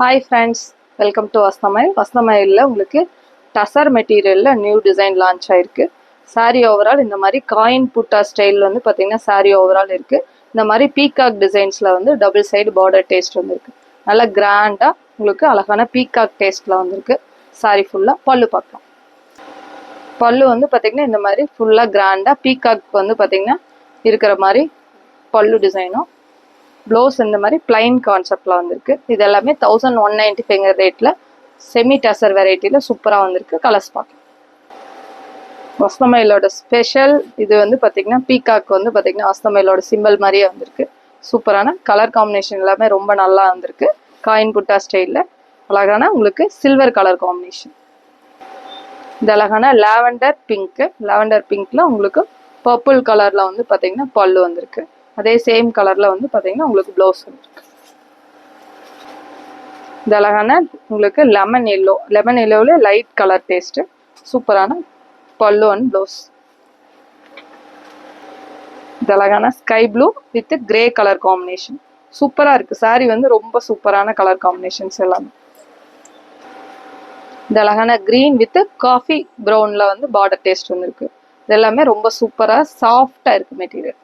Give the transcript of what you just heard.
Hi friends, welcome to வஸ்தமயில். வஸ்தமயிலில் உங்களுக்கு டசர் மெட்டீரியலில் நியூ டிசைன் லான்ச் ஆயிருக்கு. சாரீ ஓவரால் இந்த மாதிரி காயின் புட்டா ஸ்டைல் வந்து பார்த்தீங்கன்னா சாரீ ஓவரால் இருக்குது. இந்த மாதிரி பீகாக் டிசைன்ஸில் வந்து டபுள் சைடு பார்டர் டேஸ்ட் வந்துருக்கு. நல்லா கிராண்டாக உங்களுக்கு அழகான பீகாக் டேஸ்ட்டில் வந்துருக்கு. சாரீ ஃபுல்லாக பல்லு பார்க்கலாம். பல்லு வந்து பார்த்தீங்கன்னா இந்த மாதிரி ஃபுல்லாக கிராண்டாக பீகாக் வந்து பார்த்தீங்கன்னா இருக்கிற மாதிரி பல்லு டிசைனும், ப்ளவுஸ் இந்த மாதிரி பிளைன் கான்செப்டில் வந்திருக்கு. இது எல்லாமே 1195 ரேட்டில் செமி டசர் வெரைட்டியில் சூப்பராக வந்திருக்கு. கலர்ஸ் பார்க்கலாம். வஸ்தமயிலோட ஸ்பெஷல் இது வந்து பார்த்தீங்கன்னா பீகாக் வந்து பார்த்தீங்கன்னா வஸ்தமயிலோட சிம்பிள் மாதிரியே வந்திருக்கு. சூப்பரான கலர் காம்பினேஷன் எல்லாமே ரொம்ப நல்லா வந்திருக்கு. காயின் புட்டா ஸ்டைலில் அழகான உங்களுக்கு சில்வர் கலர் காம்பினேஷன். இந்த அழகான லாவெண்டர் பிங்க்கு, லாவெண்டர் பிங்க்ல உங்களுக்கு பர்பிள் கலரில் வந்து பார்த்தீங்கன்னா பல்லு வந்திருக்கு. அதே சேம் கலரில் வந்து பார்த்தீங்கன்னா உங்களுக்கு ப்ளவுஸ் வந்துருக்கு. இந்த அழகான உங்களுக்கு லெமன் எல்லோவில் லைட் கலர் டேஸ்ட்டு, சூப்பரான பல்லு அண்ட் ப்ளவுஸ். இந்த அழகான sky blue with grey colour combination சூப்பராக இருக்குது. சாரீ வந்து ரொம்ப சூப்பரான கலர் காம்பினேஷன்ஸ் எல்லாமே. இந்த அழகான க்ரீன் வித் காஃபி ப்ரௌனில் வந்து பார்டர் டேஸ்ட் வந்துருக்கு. இது எல்லாமே ரொம்ப சூப்பராக சாஃப்டாக இருக்குது மெட்டீரியல்.